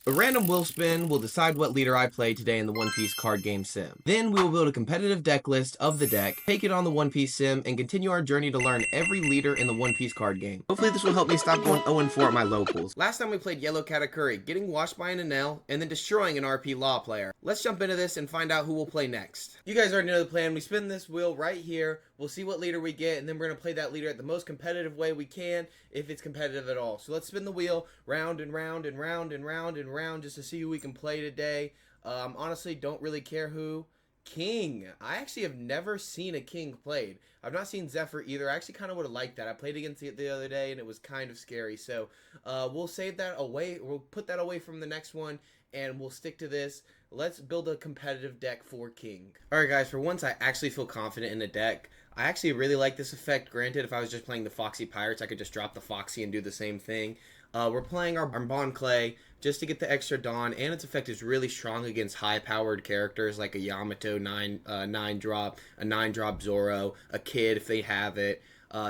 A random wheel spin will decide what leader I play today in the One Piece card game sim. Then we will build a competitive deck list of the deck, take it on the One Piece sim, and continue our journey to learn every leader in the One Piece card game. Hopefully this will help me stop going 0-4 at my locals. Last time we played Yellow Katakuri, getting washed by an Enel, and then destroying an RP Law player. Let's jump into this and find out who will play next. You guys already know the plan. We spin this wheel right here, we'll see what leader we get, and then we're going to play that leader at the most competitive way we can, if it's competitive at all. So let's spin the wheel, round and round and round and round and round, just to see who we can play today. Honestly, don't really care who. King. I actually have never seen a King played. I've not seen Zephyr either. I actually kind of would have liked that. I played against it the other day, and it was kind of scary. So we'll save that away. We'll put that away from the next one, and we'll stick to this. Let's build a competitive deck for King. Alright guys, for once I actually feel confident in the deck. I actually really like this effect. Granted, if I was just playing the Foxy Pirates, I could just drop the Foxy and do the same thing. We're playing our Bon Clay just to get the extra Dawn, and its effect is really strong against high-powered characters like a Yamato 9-drop, a 9-drop Zoro, a Kid if they have it,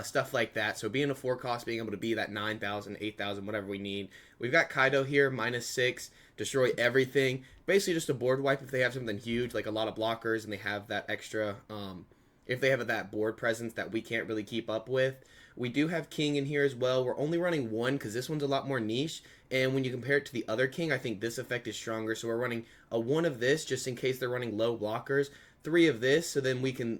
stuff like that. So being a 4-cost, being able to be that 9,000, 8,000, whatever we need. We've got Kaido here, -6, destroy everything. Basically just a board wipe if they have something huge, like a lot of blockers, and they have that extra, if they have that board presence that we can't really keep up with. We do have King in here as well. We're only running one because this one's a lot more niche. And when you compare it to the other King, I think this effect is stronger. So we're running a 1 of this just in case they're running low blockers. 3 of this so then we can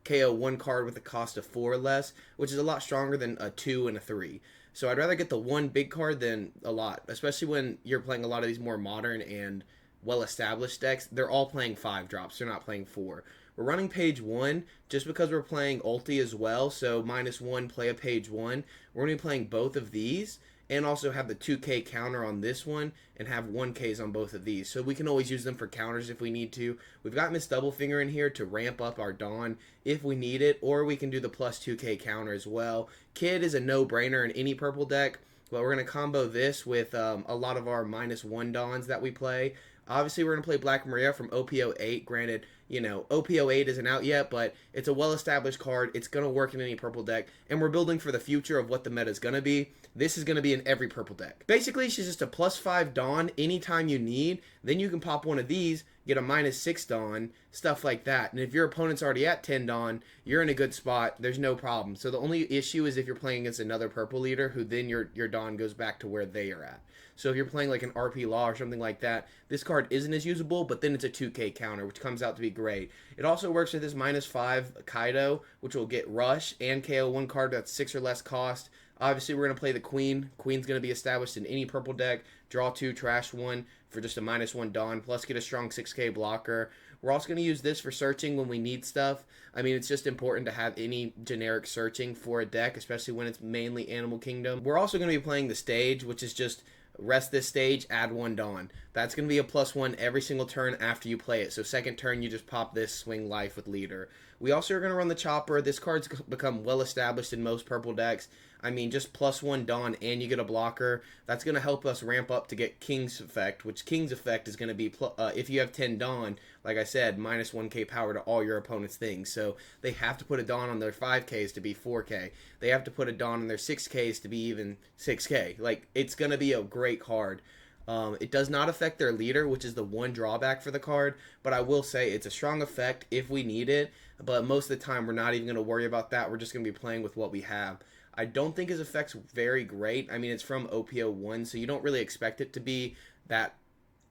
KO 1 card with a cost of 4 or less, which is a lot stronger than a 2 and a 3. So I'd rather get the 1 big card than a lot, especially when you're playing a lot of these more modern and well-established decks. They're all playing 5 drops. They're not playing 4. We're running page 1 just because we're playing ulti as well, so -1, play a page 1. We're going to be playing both of these and also have the 2k counter on this one and have 1ks on both of these. So we can always use them for counters if we need to. We've got Miss Doublefinger in here to ramp up our Dawn if we need it, or we can do the plus 2k counter as well. Kid is a no-brainer in any purple deck, but we're going to combo this with a lot of our -1 Dawns that we play. Obviously, we're going to play Black Maria from OPO8. Granted, you know, OPO8 isn't out yet, but it's a well-established card. It's going to work in any purple deck, and we're building for the future of what the meta is going to be. This is going to be in every purple deck. Basically, she's just a +5 Dawn anytime you need. Then you can pop one of these, get a -6 Dawn, stuff like that. And if your opponent's already at 10 Dawn, you're in a good spot. There's no problem. So the only issue is if you're playing against another purple leader, who then your Dawn goes back to where they are at. So if you're playing like an RP Law or something like that, this card isn't as usable, but then it's a 2k counter, which comes out to be great. It also works with this -5 Kaido, which will get Rush and KO 1 card that's 6 or less cost. Obviously, we're going to play the Queen. Queen's going to be established in any purple deck. Draw 2, trash 1 for just a -1 Dawn, plus get a strong 6k blocker. We're also going to use this for searching when we need stuff. I mean, it's just important to have any generic searching for a deck, especially when it's mainly Animal Kingdom. We're also going to be playing the Stage, which is just rest this stage, add 1 Dawn. That's going to be a +1 every single turn after you play it. So second turn, you just pop this, swing life with leader. We also are going to run the Chopper. This card's become well established in most purple decks. I mean, just +1 Dawn and you get a blocker. That's going to help us ramp up to get King's effect, which King's effect is going to be, if you have 10 Dawn, like I said, -1k power to all your opponent's things. So they have to put a Dawn on their 5ks to be 4k. They have to put a Dawn on their 6ks to be even 6k. Like, it's going to be a great card. It does not affect their leader, which is the one drawback for the card, but I will say it's a strong effect if we need it, but most of the time we're not even going to worry about that. We're just going to be playing with what we have. I don't think his effect's very great. I mean, it's from OPO1, so you don't really expect it to be that.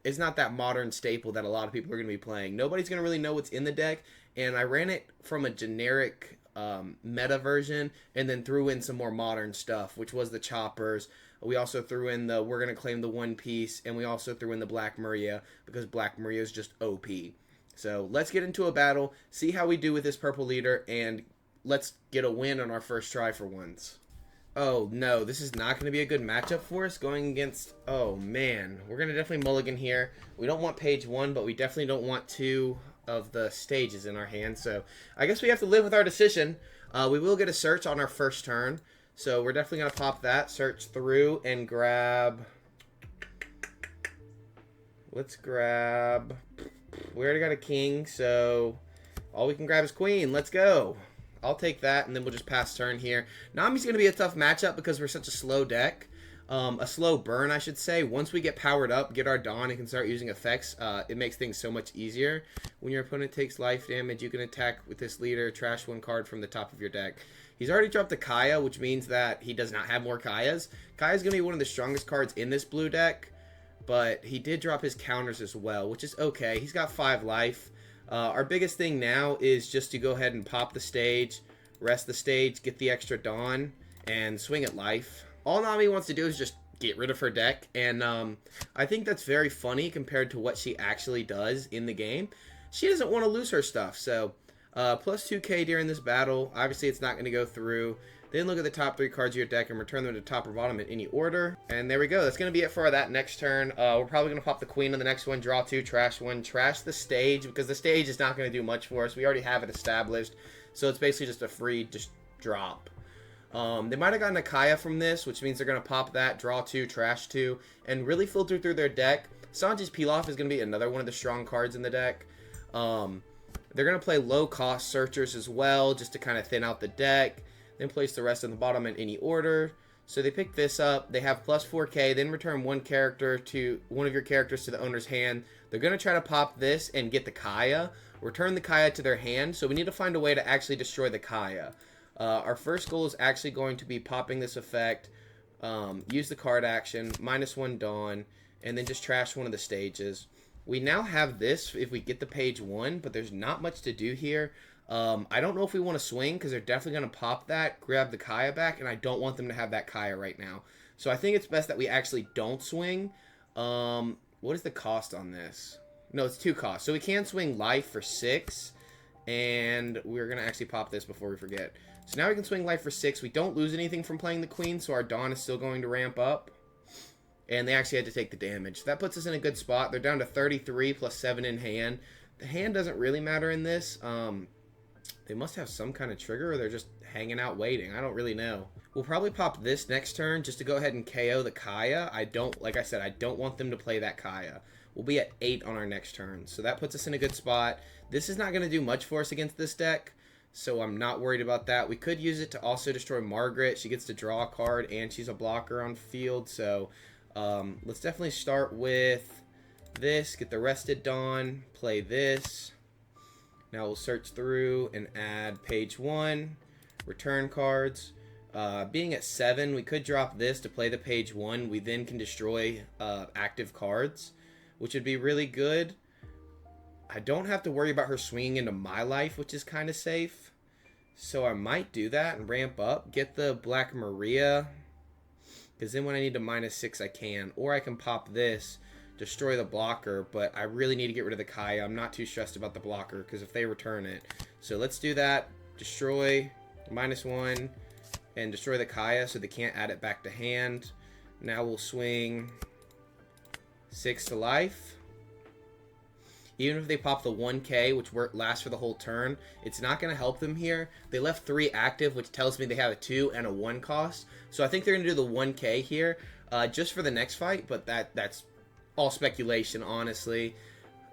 It's not that modern staple that a lot of people are going to be playing. Nobody's going to really know what's in the deck, and I ran it from a generic meta version and then threw in some more modern stuff, which was the Choppers. We also threw in the We're Going to Claim the One Piece, and we also threw in the Black Maria because Black Maria is just OP. So let's get into a battle, see how we do with this purple leader, and let's get a win on our first try for once. Oh no, this is not going to be a good matchup for us going against... Oh man, we're going to definitely mulligan here. We don't want page 1, but we definitely don't want 2 of the stages in our hand. So I guess we have to live with our decision. We will get a search on our first turn. So we're definitely going to pop that, search through, and grab... Let's grab... We already got a King, so all we can grab is Queen. Let's go. I'll take that, and then we'll just pass turn here. Nami's going to be a tough matchup because we're such a slow deck. a slow burn, I should say. Once we get powered up, get our Dawn, and can start using effects, it makes things so much easier. When your opponent takes life damage, you can attack with this leader, trash one card from the top of your deck. He's already dropped a Kaya, which means that he does not have more Kayas. Kaya's going to be one of the strongest cards in this blue deck, but he did drop his counters as well, which is okay. He's got 5 life. Our biggest thing now is just to go ahead and pop the stage, rest the stage, get the extra Dawn, and swing at life. All Nami wants to do is just get rid of her deck, and I think that's very funny compared to what she actually does in the game. She doesn't want to lose her stuff, so plus 2k during this battle. Obviously, it's not going to go through. Then look at the top 3 cards of your deck and return them to top or bottom in any order. And there we go. That's going to be it for that next turn. We're probably going to pop the queen on the next one, draw 2, trash 1, trash the stage, because the stage is not going to do much for us. We already have it established, so it's basically just a free drop. They might have gotten a Kaya from this, which means they're going to pop that, draw 2, trash 2, and really filter through their deck. Sanji's Pilaf is going to be another one of the strong cards in the deck. They're going to play low-cost searchers as well, just to kind of thin out the deck. Then place the rest on the bottom in any order. So they pick this up. They have plus 4k. Then return one of your characters to the owner's hand. They're going to try to pop this and get the Kaya. Return the Kaya to their hand. So we need to find a way to actually destroy the Kaya. Our first goal is actually going to be popping this effect. Use the card action. -1 Dawn. And then just trash one of the stages. We now have this if we get the page 1, but there's not much to do here. I don't know if we want to swing, because they're definitely going to pop that, grab the Kaya back, and I don't want them to have that Kaya right now. So I think it's best that we actually don't swing. What is the cost on this? No, it's 2 costs. So we can swing life for 6, and we're going to actually pop this before we forget. So now we can swing life for 6. We don't lose anything from playing the queen, so our Dawn is still going to ramp up. And they actually had to take the damage. So that puts us in a good spot. They're down to 33 plus 7 in hand. The hand doesn't really matter in this. They must have some kind of trigger, or they're just hanging out waiting. I don't really know. We'll probably pop this next turn just to go ahead and KO the Kaya. Like I said, I don't want them to play that Kaya. We'll be at 8 on our next turn. So that puts us in a good spot. This is not going to do much for us against this deck, so I'm not worried about that. We could use it to also destroy Margaret. She gets to draw a card, and she's a blocker on field, so let's definitely start with this, get the rested Dawn, play this. Now we'll search through and add page 1, return cards. Being at 7, we could drop this to play the page 1. We then can destroy active cards, which would be really good. I don't have to worry about her swinging into my life, which is kind of safe. So I might do that and ramp up, get the Black Maria, because then when I need to -6, I can. Or I can pop this, destroy the blocker, but I really need to get rid of the Kaya. I'm not too stressed about the blocker, because if they return it. So let's do that. Destroy, -1, and destroy the Kaya so they can't add it back to hand. Now we'll swing 6 to life. Even if they pop the 1k, which lasts for the whole turn, it's not going to help them here. They left 3 active, which tells me they have a 2 and a 1 cost. So I think they're going to do the 1k here just for the next fight, but that's all speculation, honestly.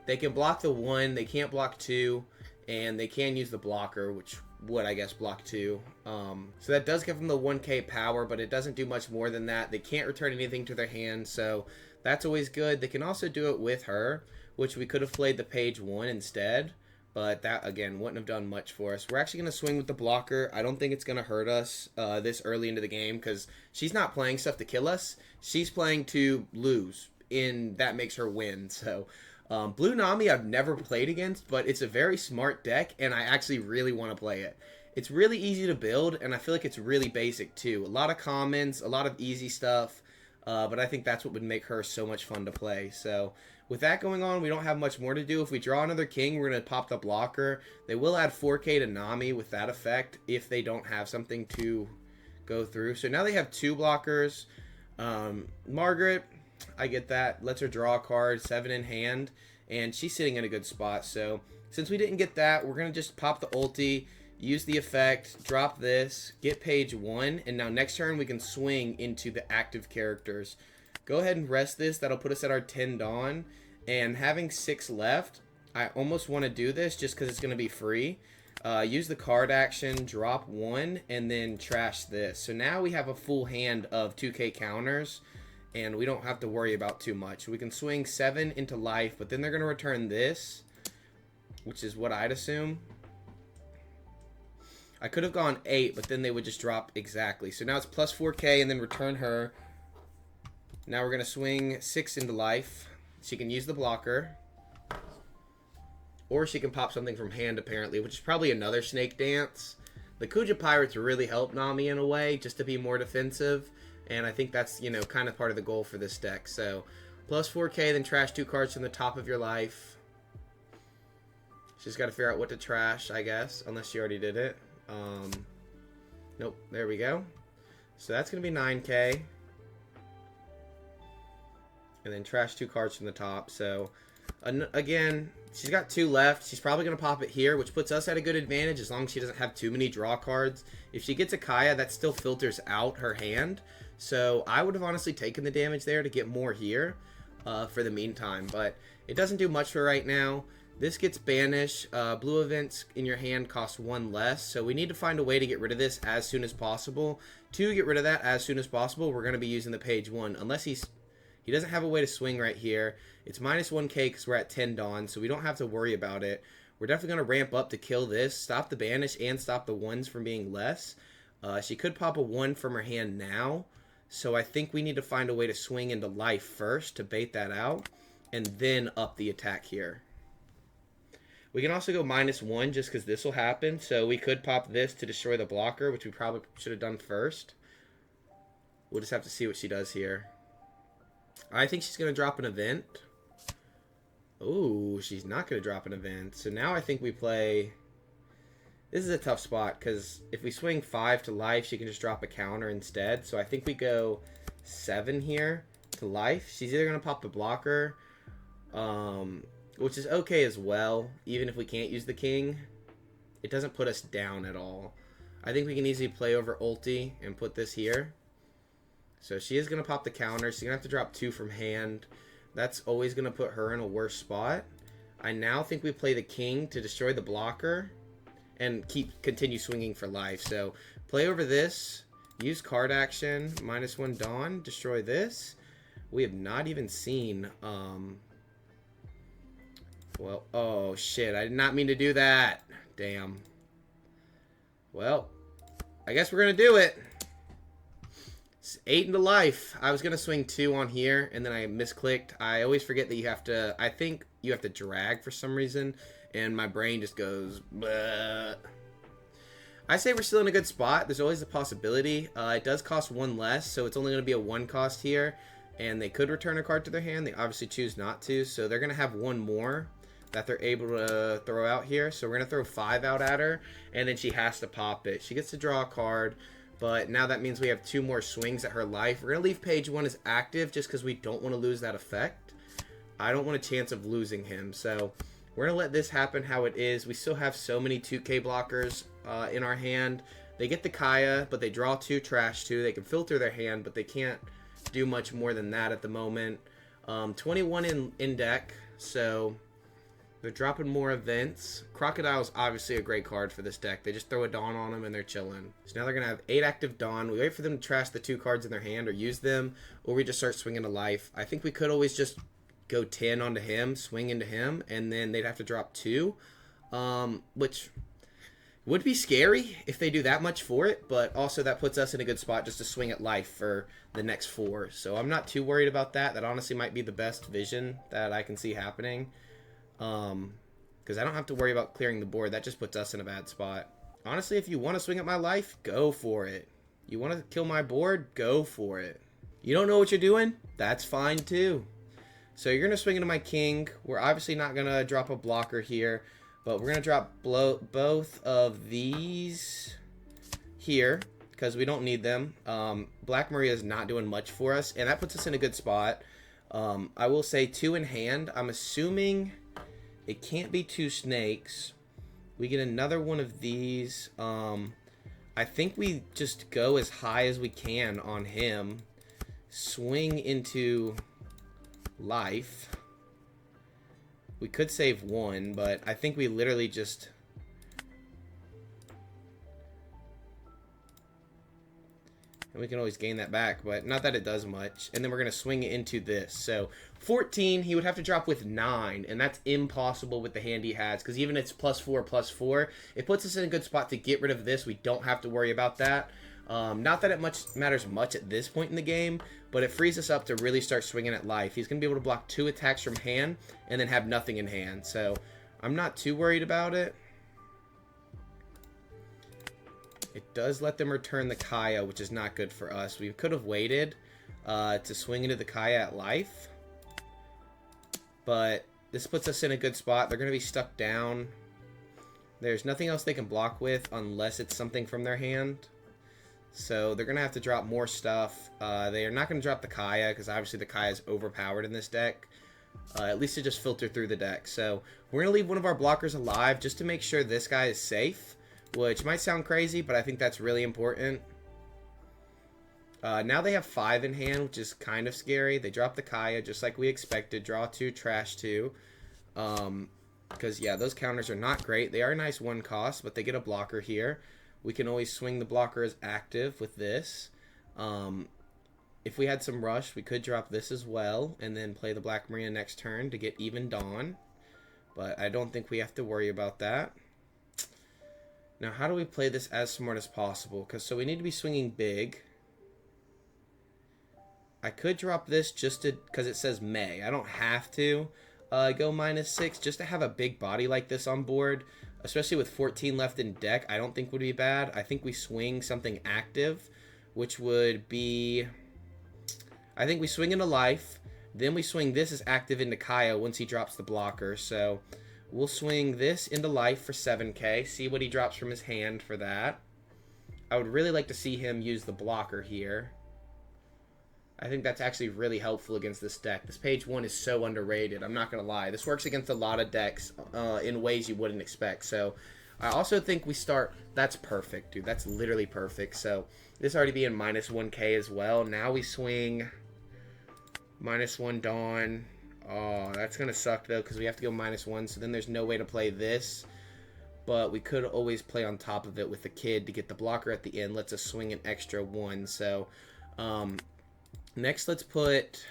They can block the 1, they can't block 2, and they can use the blocker, which would, I guess, block 2. So that does give them the 1k power, but it doesn't do much more than that. They can't return anything to their hand, so that's always good. They can also do it with her, which we could have played the page 1 instead, but that, again, wouldn't have done much for us. We're actually going to swing with the blocker. I don't think it's going to hurt us this early into the game, because she's not playing stuff to kill us. She's playing to lose, and that makes her win. So Blue Nami I've never played against, but it's a very smart deck, and I actually really want to play it. It's really easy to build, and I feel like it's really basic too. A lot of commons, a lot of easy stuff, but I think that's what would make her so much fun to play. So with that going on, we don't have much more to do. If we draw another king, we're going to pop the blocker. They will add 4k to Nami with that effect if they don't have something to go through. So now they have 2 blockers. Margaret, I get that. Lets her draw a card, 7 in hand, and she's sitting in a good spot. So since we didn't get that, we're going to just pop the ulti, use the effect, drop this, get page 1, and now next turn we can swing into the active characters. Go ahead and rest this. That'll put us at our 10 Dawn. And having 6 left, I almost want to do this just because it's going to be free. Use the card action, drop 1, and then trash this. So now we have a full hand of 2k counters, and we don't have to worry about too much. We can swing 7 into life, but then they're going to return this, which is what I'd assume. I could have gone 8, but then they would just drop exactly. So now it's plus 4k and then return her. Now we're going to swing 6 into life. She can use the blocker. Or she can pop something from hand, apparently, which is probably another snake dance. The Kuja Pirates really help Nami in a way, just to be more defensive. And I think that's, you know, kind of part of the goal for this deck. So, plus 4k, then trash 2 cards from the top of your life. She's got to figure out what to trash, I guess, unless she already did it. Nope, there we go. So that's going to be 9k. And then trash 2 cards from the top. So, again, she's got 2 left. She's probably going to pop it here, which puts us at a good advantage as long as she doesn't have too many draw cards. If she gets a Kaya, that still filters out her hand. So I would have honestly taken the damage there to get more here for the meantime. But it doesn't do much for right now. This gets banished. Blue events in your hand cost 1 less. So we need to find a way to get rid of this as soon as possible. To get rid of that as soon as possible, we're going to be using the page 1. Unless he doesn't have a way to swing right here. It's minus 1k because we're at 10 Dawn, so we don't have to worry about it. We're definitely going to ramp up to kill this, stop the banish, and stop the 1s from being less. She could pop a 1 from her hand now, so I think we need to find a way to swing into life first to bait that out, and then up the attack here. We can also go minus 1 just because this will happen, so we could pop this to destroy the blocker, which we probably should have done first. We'll just have to see what she does here. I think she's going to drop an event. Oh, she's not going to drop an event. So now I think we play... This is a tough spot because if we swing 5 to life, she can just drop a counter instead. So I think we go 7 here to life. She's either going to pop the blocker, which is okay as well, even if we can't use the king. It doesn't put us down at all. I think we can easily play over ulti and put this here. So she is going to pop the counter. She's going to have to drop 2 from hand. That's always going to put her in a worse spot. I now think we play the king to destroy the blocker and continue swinging for life. So play over this. Use card action. Minus 1 Dawn. Destroy this. We have not even seen... Well, oh shit. I did not mean to do that. Damn. Well, I guess we're going to do it. 8 into life. I was going to swing 2 on here, and then I misclicked. I always forget that you have to... I think you have to drag for some reason, and my brain just goes... Bleh. I say we're still in a good spot. There's always a possibility. It does cost 1 less, so it's only going to be a 1 cost here, and they could return a card to their hand. They obviously choose not to, so they're going to have 1 more that they're able to throw out here. So we're going to throw 5 out at her, and then she has to pop it. She gets to draw a card. But now that means we have 2 more swings at her life. We're going to leave page 1 as active just because we don't want to lose that effect. I don't want a chance of losing him. So we're going to let this happen how it is. We still have so many 2k blockers in our hand. They get the Kaya, but they draw 2, trash 2. They can filter their hand, but they can't do much more than that at the moment. 21 in deck, so... They're dropping more events. Crocodile's obviously a great card for this deck. They just throw a Dawn on them and they're chilling. So now they're going to have 8 active Dawn. We wait for them to trash the 2 cards in their hand or use them, or we just start swinging to life. I think we could always just go 10 onto him, swing into him, and then they'd have to drop 2, which would be scary if they do that much for it, but also that puts us in a good spot just to swing at life for the next 4. So I'm not too worried about that. That honestly might be the best vision that I can see happening. Because I don't have to worry about clearing the board. That just puts us in a bad spot. Honestly, if you want to swing at my life, go for it. You want to kill my board? Go for it. You don't know what you're doing? That's fine too. So you're going to swing into my king. We're obviously not going to drop a blocker here, but we're going to drop both of these here because we don't need them. Black Maria is not doing much for us, and that puts us in a good spot. I will say 2 in hand. I'm assuming... It can't be 2 snakes. We get another one of these. I think we just go as high as we can on him. Swing into life. We could save 1, but I think we literally just And we can always gain that back, but not that it does much. And then we're going to swing it into this. So 14, he would have to drop with 9, and that's impossible with the hand he has, because even it's +4/+4, it puts us in a good spot to get rid of this. We don't have to worry about that. Not that it matters much at this point in the game, but it frees us up to really start swinging at life. He's going to be able to block 2 attacks from hand and then have nothing in hand. So I'm not too worried about it. It does let them return the Kaya, which is not good for us. We could have waited to swing into the Kaya at life. But this puts us in a good spot. They're going to be stuck down. There's nothing else they can block with unless it's something from their hand. So they're going to have to drop more stuff. They are not going to drop the Kaya because obviously the Kaya is overpowered in this deck. At least it just filtered through the deck. So we're going to leave one of our blockers alive just to make sure this guy is safe. Which might sound crazy, but I think that's really important. Now they have 5 in hand, which is kind of scary. They drop the Kaya just like we expected. Draw 2, trash 2. Because, yeah, those counters are not great. They are nice 1 cost, but they get a blocker here. We can always swing the blocker as active with this. If we had some rush, we could drop this as well and then play the Black Marina next turn to get even Dawn. But I don't think we have to worry about that. Now, how do we play this as smart as possible? So we need to be swinging big. I could drop this just because it says May. I don't have to go -6 just to have a big body like this on board. Especially with 14 left in deck, I don't think would be bad. I think we swing something active, which would be... I think we swing into life. Then we swing this as active into Kaya once he drops the blocker. So... we'll swing this into life for 7k. See what he drops from his hand for that. I would really like to see him use the blocker here. I think that's actually really helpful against this deck. This page 1 is so underrated. I'm not going to lie. This works against a lot of decks in ways you wouldn't expect. So I also think we start... that's perfect, dude. That's literally perfect. So this already being -1k as well. Now we swing -1 Dawn. Oh, that's going to suck, though, because we have to go -1, so then there's no way to play this. But we could always play on top of it with the kid to get the blocker at the end. Lets us swing an extra 1. So, next let's put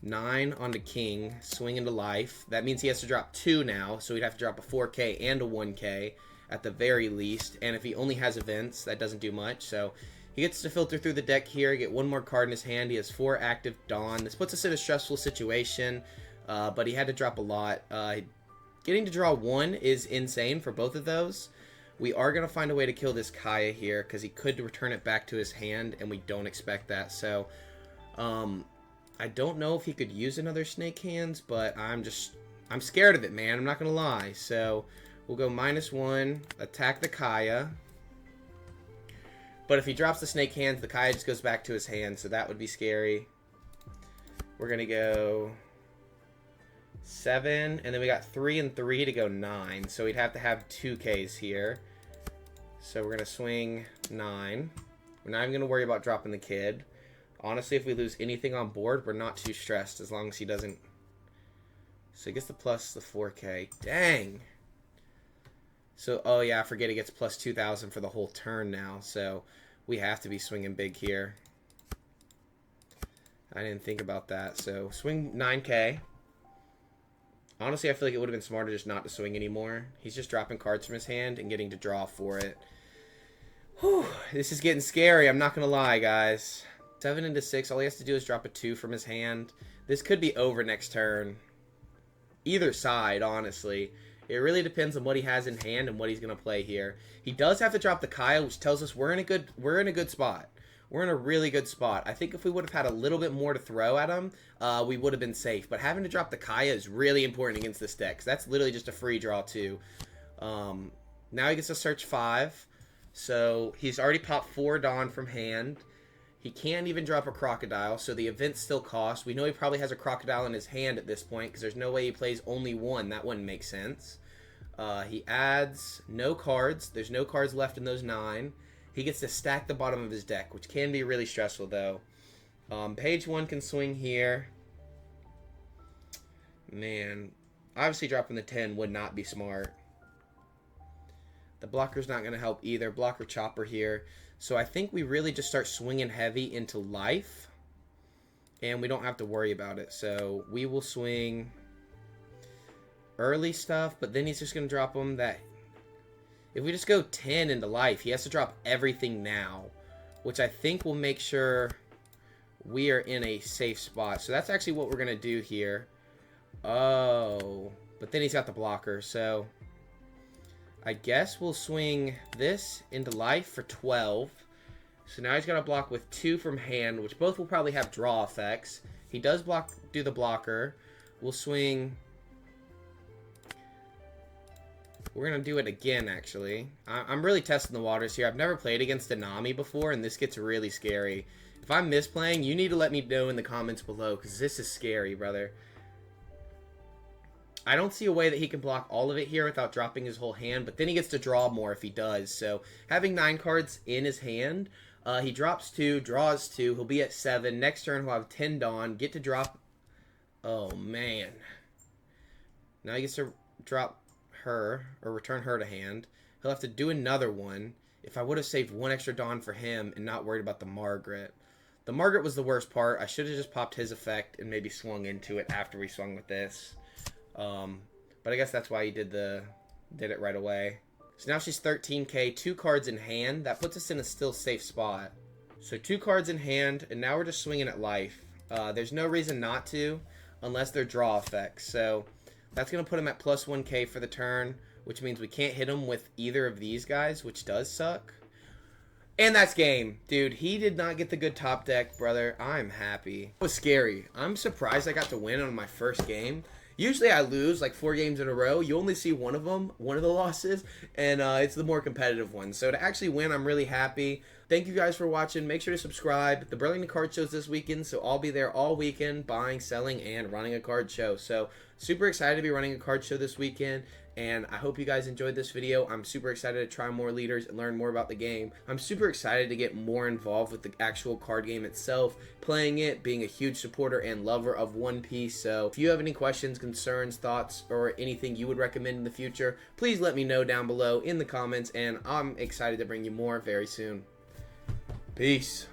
9 onto King, swing into life. That means he has to drop 2 now, so he'd have to drop a 4k and a 1k at the very least. And if he only has events, that doesn't do much, so... he gets to filter through the deck here, get 1 more card in his hand. He has 4 active Dawn. This puts us in a stressful situation, but he had to drop a lot. Getting to draw 1 is insane for both of those. We are going to find a way to kill this Kaya here, because he could return it back to his hand, and we don't expect that. So, I don't know if he could use another Snake Hands, but I'm scared of it, man. I'm not going to lie. So, we'll go -1, attack the Kaya. But if he drops the Snake Hands, the Kaya just goes back to his hand, so that would be scary. We're going to go 7, and then we got 3 and 3 to go 9. So we'd have to have 2Ks here. So we're going to swing 9. We're not even going to worry about dropping the kid. Honestly, if we lose anything on board, we're not too stressed as long as he doesn't... so he gets the plus the 4K. Dang! So, oh yeah, I forget it gets plus 2,000 for the whole turn now. So, we have to be swinging big here. I didn't think about that. So, swing 9k. Honestly, I feel like it would have been smarter just not to swing anymore. He's just dropping cards from his hand and getting to draw for it. Whew, this is getting scary. I'm not going to lie, guys. 7 into 6. All he has to do is drop a 2 from his hand. This could be over next turn. Either side, honestly. It really depends on what he has in hand and what he's going to play here. He does have to drop the Kaya, which tells us we're in a good spot. We're in a really good spot. I think if we would have had a little bit more to throw at him, we would have been safe. But having to drop the Kaya is really important against this deck. 'Cause that's literally just a free draw, too. Now he gets to search 5. So he's already popped 4 Dawn from hand. He can't even drop a Crocodile, so the events still cost. We know he probably has a Crocodile in his hand at this point, because there's no way he plays only 1. That wouldn't make sense. He adds no cards. There's no cards left in those 9. He gets to stack the bottom of his deck, which can be really stressful, though. Page 1 can swing here. Man, obviously dropping the 10 would not be smart. The blocker's not going to help either. Blocker chopper here. So I think we really just start swinging heavy into life. And we don't have to worry about it. So we will swing early stuff. But then he's just going to drop him that... If we just go 10 into life, he has to drop everything now. Which I think will make sure we are in a safe spot. So that's actually what we're going to do here. Oh. But then he's got the blocker. So I guess we'll swing this into life for 12. So now he's got to block with 2 from hand, which both will probably have draw effects. He does do the blocker. We'll swing... We're going to do it again, actually. I'm really testing the waters here. I've never played against a Nami before, and this gets really scary. If I'm misplaying, you need to let me know in the comments below, because this is scary, brother. I don't see a way that he can block all of it here without dropping his whole hand, but then he gets to draw more if he does. So having 9 cards in his hand, he drops 2, draws 2, he'll be at 7. Next turn he'll have 10 Dawn, get to drop... Oh, man. Now he gets to drop her, or return her to hand. He'll have to do another one. If I would have saved 1 extra Dawn for him and not worried about the Margaret. The Margaret was the worst part. I should have just popped his effect and maybe swung into it after we swung with this. But I guess that's why he did it right away. So now she's 13k, 2 cards in hand. That puts us in a still safe spot. So 2 cards in hand, and now we're just swinging at life. There's no reason not to, unless they're draw effects. So that's going to put him at plus 1k for the turn, which means we can't hit him with either of these guys, which does suck. And that's game. Dude, he did not get the good top deck, brother. I'm happy. It was scary. I'm surprised I got to win on my first game. Usually I lose like 4 games in a row. You only see one of them, one of the losses, and it's the more competitive one. So to actually win, I'm really happy. Thank you guys for watching. Make sure to subscribe. The Burlington Card Show's this weekend, so I'll be there all weekend buying, selling, and running a card show. So super excited to be running a card show this weekend, and I hope you guys enjoyed this video. I'm super excited to try more leaders and learn more about the game. I'm super excited to get more involved with the actual card game itself, playing it, being a huge supporter and lover of One Piece. So if you have any questions, concerns, thoughts, or anything you would recommend in the future, please let me know down below in the comments, and I'm excited to bring you more very soon. Peace.